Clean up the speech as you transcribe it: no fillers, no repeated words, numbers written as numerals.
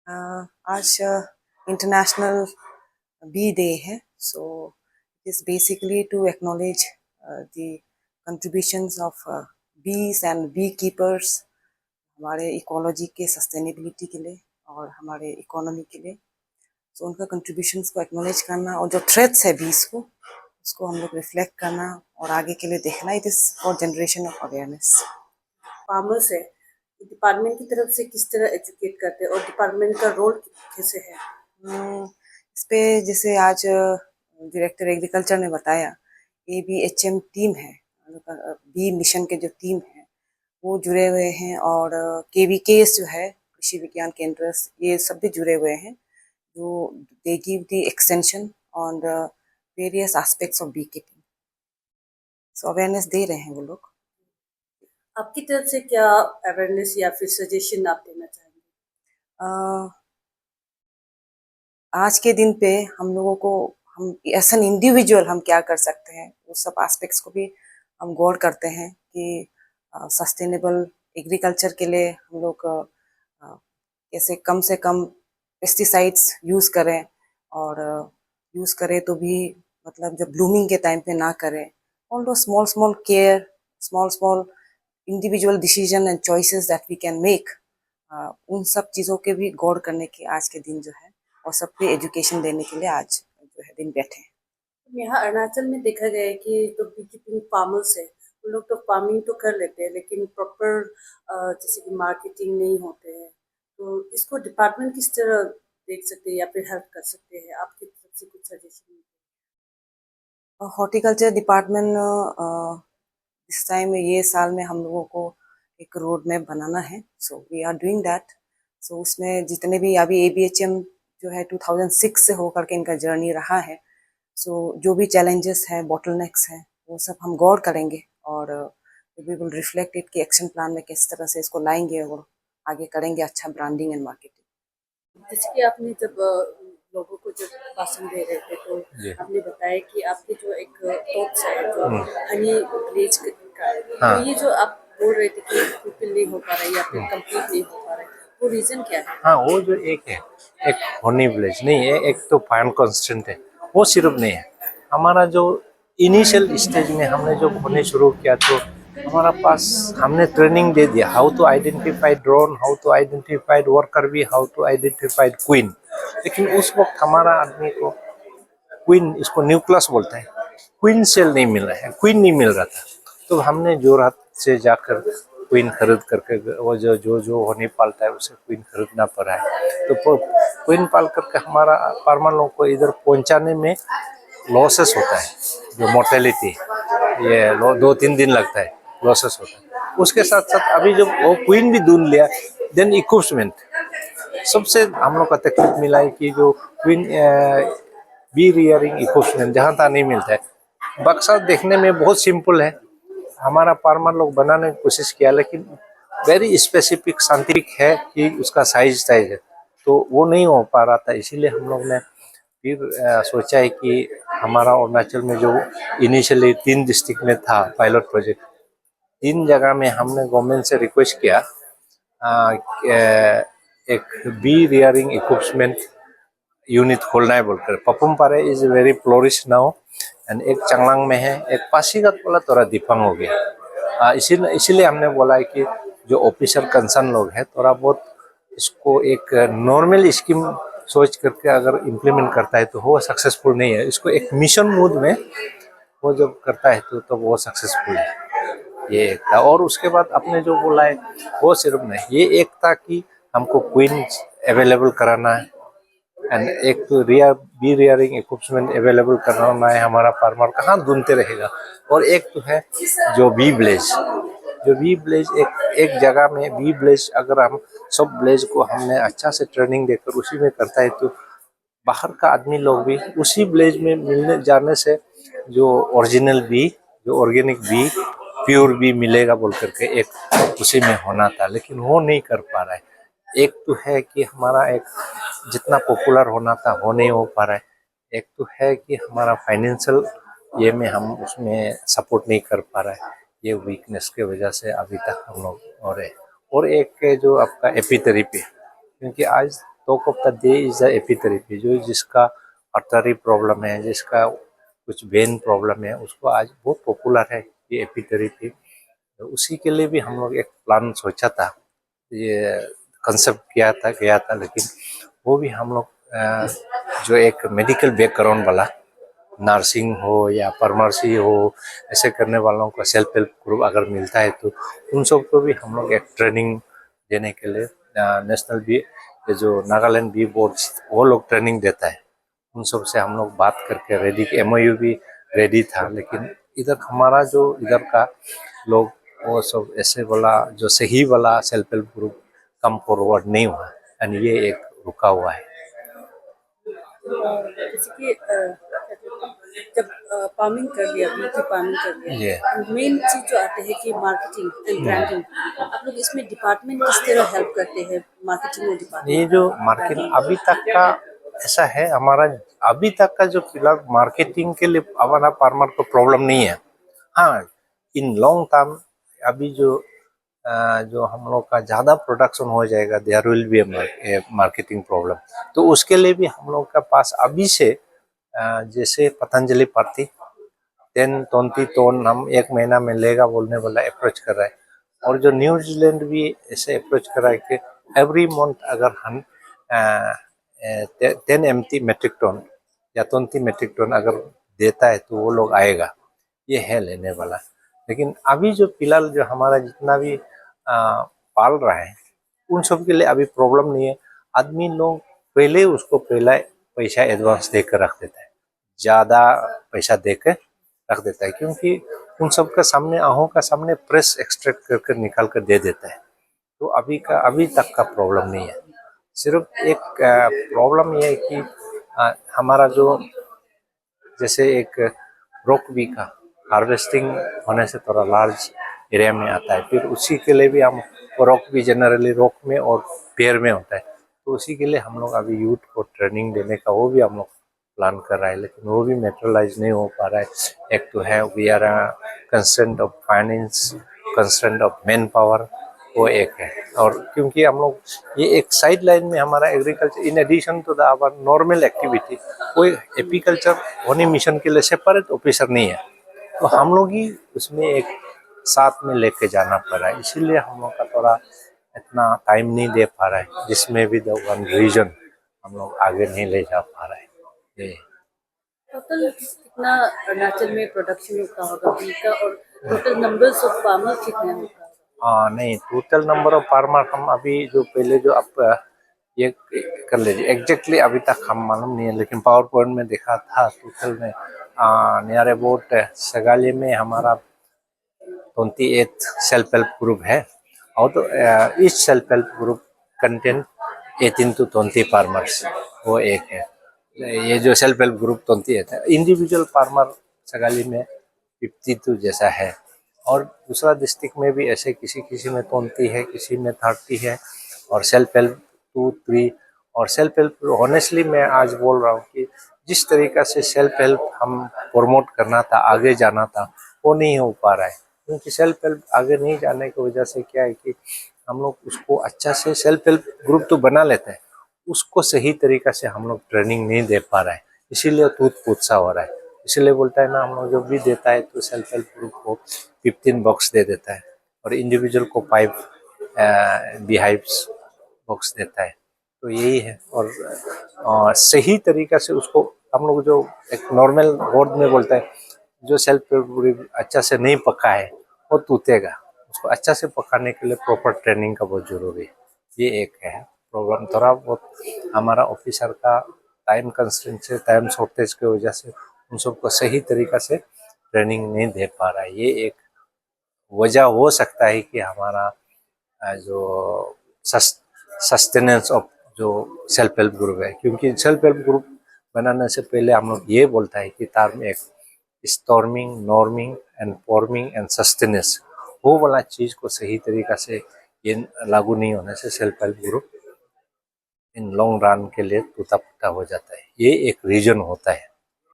आज international bee day है, so it's basically to acknowledge the contributions of bees and beekeepers हमारे ecology के sustainability के लिए और हमारे इकोनॉमी के लिए। सो उनका कंट्रीब्यूशंस को एक्नॉलेज करना और जो थ्रेट्स है बीज को, उसको हम लोग रिफ्लेक्ट करना और आगे के लिए देखना। It is for generation of awareness. Farmers है, डिपार्टमेंट की तरफ से किस तरह एजुकेट करते हैं और डिपार्टमेंट का रोल कैसे है? इस पे जैसे आज डायरेक्टर एग्रीकल्चर ने बताया, ABHM टीम है, बी मिशन के जो टीम है वो जुड़े हुए हैं, और KVKs जो है कृषि विज्ञान केंद्र, ये सब भी जुड़े हुए हैं, जो they give the extension on the various aspects of bee keeping. So awareness दे रहे हैं वो लोग। आपकी तरफ से क्या अवेयरनेस या फिर सजेशन आप देना चाहेंगे? आज के दिन पे हम लोगों को, हम एज एन इंडिविजुअल हम क्या कर सकते हैं, वो सब एस्पेक्ट्स को भी हम गौर करते हैं कि सस्टेनेबल एग्रीकल्चर के लिए हम लोग कैसे कम से कम पेस्टिसाइड्स यूज़ करें, और यूज़ करें तो भी मतलब जब ब्लूमिंग के टाइम पे ना करें। All those small small care, small small individual decision and choices that we can make, उन सब चीज़ों के भी गौर करने की आज के दिन जो है, और सबको एजुकेशन देने के लिए आज जो है दिन बैठे हैं। यहाँ अरुणाचल में देखा गया है कि जो बी कीपिंग फार्मर्स है, उन लोग तो फार्मिंग तो कर लेते हैं, लेकिन प्रॉपर जैसे कि मार्केटिंग नहीं होते हैं। तो इसको डिपार्टमेंट किस तरह देख सकते हैं या फिर हेल्प कर सकते हैं? आपकी तरफ से कुछ सजेशन? हॉर्टिकल्चर डिपार्टमेंट इस टाइम ये साल में हम लोगों को एक रोड मैप बनाना है, so we are doing that. So उसमें जितने भी अभी ABHM जो है 2006 से होकर के इनका जर्नी रहा है, सो जो भी चैलेंजेस हैं, बॉटलनेक्स हैं, वो सब हम गौर करेंगे, और वी विल रिफ्लेक्ट इट कि एक्शन प्लान में किस तरह से इसको लाएंगे और आगे करेंगे अच्छा ब्रांडिंग एंड मार्केटिंग। जैसे कि आपने जब लोगों को जब भाषण दे रहे थे, तो आपने बताया कि आपके जो एक थॉट्स है जो हनी विलेज का है, तो ये जो आप बोल रहे थे कि फुलफिल नहीं हो पा रहा है या फिर कंप्लीट नहीं हो पा रहा है, वो रीजन क्या है? हाँ, वो जो एक है, एक हनी विलेज नहीं है, एक तो फाइन कॉन्स्टेंट है, वो सिर्फ नहीं है। हमारा जो इनिशियल स्टेज में हमने जो होने शुरू किया, तो हमारा पास हमने ट्रेनिंग दे दिया, how to identify drone, how to identify worker bee, how to identify queen. लेकिन उस वक्त हमारा आदमी को क्वीन, इसको न्यूक्लियस बोलते हैं, क्वीन सेल नहीं मिल रहा है, क्वीन नहीं मिल रहा था। तो हमने जोरहाट से जाकर क्वीन खरीद करके, वो जो जो जो होनी पालता है उसे क्वीन खरीदना पड़ा है। तो क्वीन पाल करके हमारा फार्मर लोगों को इधर पहुंचाने में लॉसेस होता है, जो मोर्टेलिटी ये 2-3 दिन लगता है, लॉसेस होता है। उसके साथ साथ अभी जब वो क्वीन भी दूध लिया, देन इक्विपमेंट सबसे हम लोग का तकलीफ मिला है कि जो क्वीन बी रियरिंग इक्विपमेंट जहाँ तक नहीं मिलता है। बक्सा देखने में बहुत सिंपल है, हमारा फार्मर लोग बनाने की कोशिश किया, लेकिन वेरी स्पेसिफिक साइंटिफिक है कि उसका साइज है, तो वो नहीं हो पा रहा था। इसीलिए हम लोग ने फिर सोचा है कि हमारा अरुणाचल में जो इनिशियली 3 डिस्ट्रिक्ट में था पायलट प्रोजेक्ट, 3 जगह में हमने गवर्नमेंट से रिक्वेस्ट किया एक बी रियरिंग इक्विपमेंट यूनिट खोलना है बोलकर। पपुम पारे is very flourish now, and एक चांगलांग में है, एक पासीघाट वाला थोड़ा दिफांग हो गया। इसीलिए हमने बोला है कि जो ऑफिसर कंसर्न लोग हैं, थोड़ा बहुत इसको एक नॉर्मल स्कीम सोच करके अगर इम्प्लीमेंट करता है तो वो सक्सेसफुल नहीं है। इसको एक मिशन मोड में वो जब करता है तो वो सक्सेसफुल है। ये एक था। और उसके बाद आपने जो बोला है वो सिर्फ नहीं, ये एक था कि हमको क्वीन अवेलेबल कराना है, एंड एक तो बी रियरिंग इक्विपमेंट अवेलेबल करना है। हमारा फार्मर कहाँ ढूंढते रहेगा। और एक तो है जो बी विलेज, जो बी विलेज एक जगह में बी विलेज, अगर हम सब विलेज को हमने अच्छा से ट्रेनिंग देकर उसी में करता है, तो बाहर का आदमी लोग भी उसी विलेज में मिलने जाने से जो ओरिजिनल बी, जो ऑर्गेनिक बी, प्योर बी मिलेगा बोल करके एक उसी में होना था, लेकिन वो नहीं कर पा रहा है। एक तो है कि हमारा एक जितना पॉपुलर होना था वो नहीं हो पा रहा है। एक तो है कि हमारा फाइनेंशियल ये में हम उसमें सपोर्ट नहीं कर पा रहा है, ये वीकनेस के वजह से अभी तक हम लोग हो रहे। और एक जो आपका एपी थेरेपी, क्योंकि आज talk of the day is the apitherapy, जो जिसका आर्टरी प्रॉब्लम है, जिसका कुछ वेन प्रॉब्लम है, उसको आज बहुत पॉपुलर है ये एपिथेरेपी। तो उसी के लिए भी हम लोग एक प्लान सोचा था, ये कंसेप्ट किया था गया था, लेकिन वो भी हम लोग जो एक मेडिकल बैकग्राउंड वाला नर्सिंग हो या फार्मेसी हो, ऐसे करने वालों को सेल्फ हेल्प ग्रुप अगर मिलता है तो उन सबको भी हम लोग एक ट्रेनिंग देने के लिए नेशनल भी, ये जो नागालैंड बी बोर्ड, वो लोग ट्रेनिंग देता है, उन सब से हम लोग बात करके रेडी, MOU भी रेडी था। लेकिन इधर हमारा जो इधर का लोग वो सब ऐसे वाला जो सही वाला self help group come forward नहीं हुआ, एंड ये एक रुका हुआ है। जैसे कि जब फार्मिंग कर लिया, ब्यूटी फार्मिंग कर लिया, ये मेन चीज जो आते हैं कि मार्केटिंग एंड ब्रांडिंग, आप लोग इसमें डिपार्टमेंट किस तरह हेल्प करते हैं मार्केटिंग में डिपार्टमेंट? ये जो मार्केट अभी तक का ऐसा है, हमारा अभी तक का जो फिलहाल मार्केटिंग के लिए हमारा फार्मर को प्रॉब्लम नहीं है। हाँ, इन लॉन्ग टर्म अभी जो हम लोग का ज़्यादा प्रोडक्शन हो जाएगा, there will be a marketing problem. तो उसके लिए भी हम लोग के पास अभी से जैसे पतंजलि पार्टी 10-20 टन हम 1 महीना में लेगा बोलने वाला अप्रोच कर रहा है, और जो न्यूजीलैंड भी ऐसे अप्रोच कर रहा है कि एवरी मंथ अगर हम 10 MT मेट्रिक टन या 20 मेट्रिक टन अगर देता है तो वो लोग आएगा, ये है लेने वाला। लेकिन अभी जो फिलहाल जो हमारा जितना भी पाल रहा है उन सब के लिए अभी प्रॉब्लम नहीं है। आदमी लोग पहले उसको पहला पैसा एडवांस देकर रख देता है, ज़्यादा पैसा देकर रख देता है, क्योंकि उन सब के सामने, आहों का सामने प्रेस एक्सट्रैक्ट करके निकाल कर दे देता है। तो अभी तक का प्रॉब्लम नहीं है। सिर्फ एक प्रॉब्लम ये है कि हमारा जो जैसे एक रॉक बी का हार्वेस्टिंग होने से थोड़ा लार्ज एरिया में आता है, फिर उसी के लिए भी हम रॉक भी जनरली रॉक में और पेड़ में होता है, तो उसी के लिए हम लोग अभी यूथ को ट्रेनिंग देने का वो भी हम लोग प्लान कर रहा है, लेकिन वो भी मेटेरियलाइज नहीं हो पा रहा है। एक तो है we are constraint of finance, constraint of manpower, वो एक है। और क्योंकि हम लोग ये एक साइड लाइन में हमारा agriculture in addition to the our normal activity, कोई एपीकल्चर होने मिशन के लिए सेपरेट ऑफिसर नहीं है, तो हम लोग ही उसमें एक साथ में लेके जाना पड़ रहा है, इसीलिए हम लोग का थोड़ा इतना टाइम नहीं दे पा रहा है, जिसमें भी द वन रीजन हम लोग आगे नहीं ले जा पा रहा है। ये टोटल कितना अरुणाचल में प्रोडक्शन होता होगा बी का, और टोटल नंबर्स ऑफ फार्मर कितने होगा? नहीं, टोटल नंबर ऑफ फार्मर हम अभी जो पहले जो आप ये कर लीजिए, एग्जैक्टली अभी तक हम मालूम नहीं है, लेकिन पावर पॉइंट में देखा था टोटल में नियर अबाउट सगाली में हमारा 28 सेल्फ हेल्प ग्रुप है, और तो इस self help group content 18 to 20 farmers, वो एक है। ये जो सेल्फ हेल्प ग्रुप 28 है, इंडिविजुअल फार्मर सगाली में 52 जैसा है, और दूसरा डिस्ट्रिक्ट में भी ऐसे किसी में 20 है, किसी में 30 है, और सेल्फ हेल्प 2-3। और सेल्फ हेल्प ऑनेस्टली मैं आज बोल रहा हूँ कि जिस तरीक़ा से सेल्फ हेल्प हम प्रमोट करना था, आगे जाना था, वो नहीं हो पा रहा है, क्योंकि सेल्फ हेल्प आगे नहीं जाने की वजह से क्या है कि हम लोग उसको अच्छा से सेल्फ हेल्प ग्रुप तो बना लेते हैं, उसको सही तरीक़ा से हम लोग ट्रेनिंग नहीं दे पा रहा है, इसीलिए टूट सा हो रहा है। इसलिए बोलता है ना, हम लोग जो भी देता है तो सेल्फ हेल्प ग्रुप को 15 बॉक्स दे देता है, और इंडिविजुअल को 5 बीहाइव्स बॉक्स देता है, तो यही है। और सही तरीक़ा से उसको हम लोग जो एक नॉर्मल वर्ड में बोलता है, जो सेल्फ हेल्प ग्रुप अच्छा से नहीं पका है वो टूटेगा, उसको अच्छा से पकाने के लिए प्रॉपर ट्रेनिंग का बहुत ज़रूरी है। ये एक है प्रॉब्लम, थोड़ा बहुत हमारा ऑफिसर का टाइम कंस्ट्रेंट से, टाइम शॉर्टेज की वजह से उन सबको सही तरीक़ा से ट्रेनिंग नहीं दे पा रहा है, ये एक वजह हो सकता है कि हमारा जो सस्टेनेंस ऑफ जो सेल्फ हेल्प ग्रुप है, क्योंकि सेल्फ हेल्प ग्रुप बनाने से पहले हम लोग ये बोलता है कि तार में एक storming, norming and forming and sustenance, वो वाला चीज़ को सही तरीक़ा से ये लागू नहीं होने से self help group in long run के लिए टूटा फूटा हो जाता है, ये एक रीजन होता है।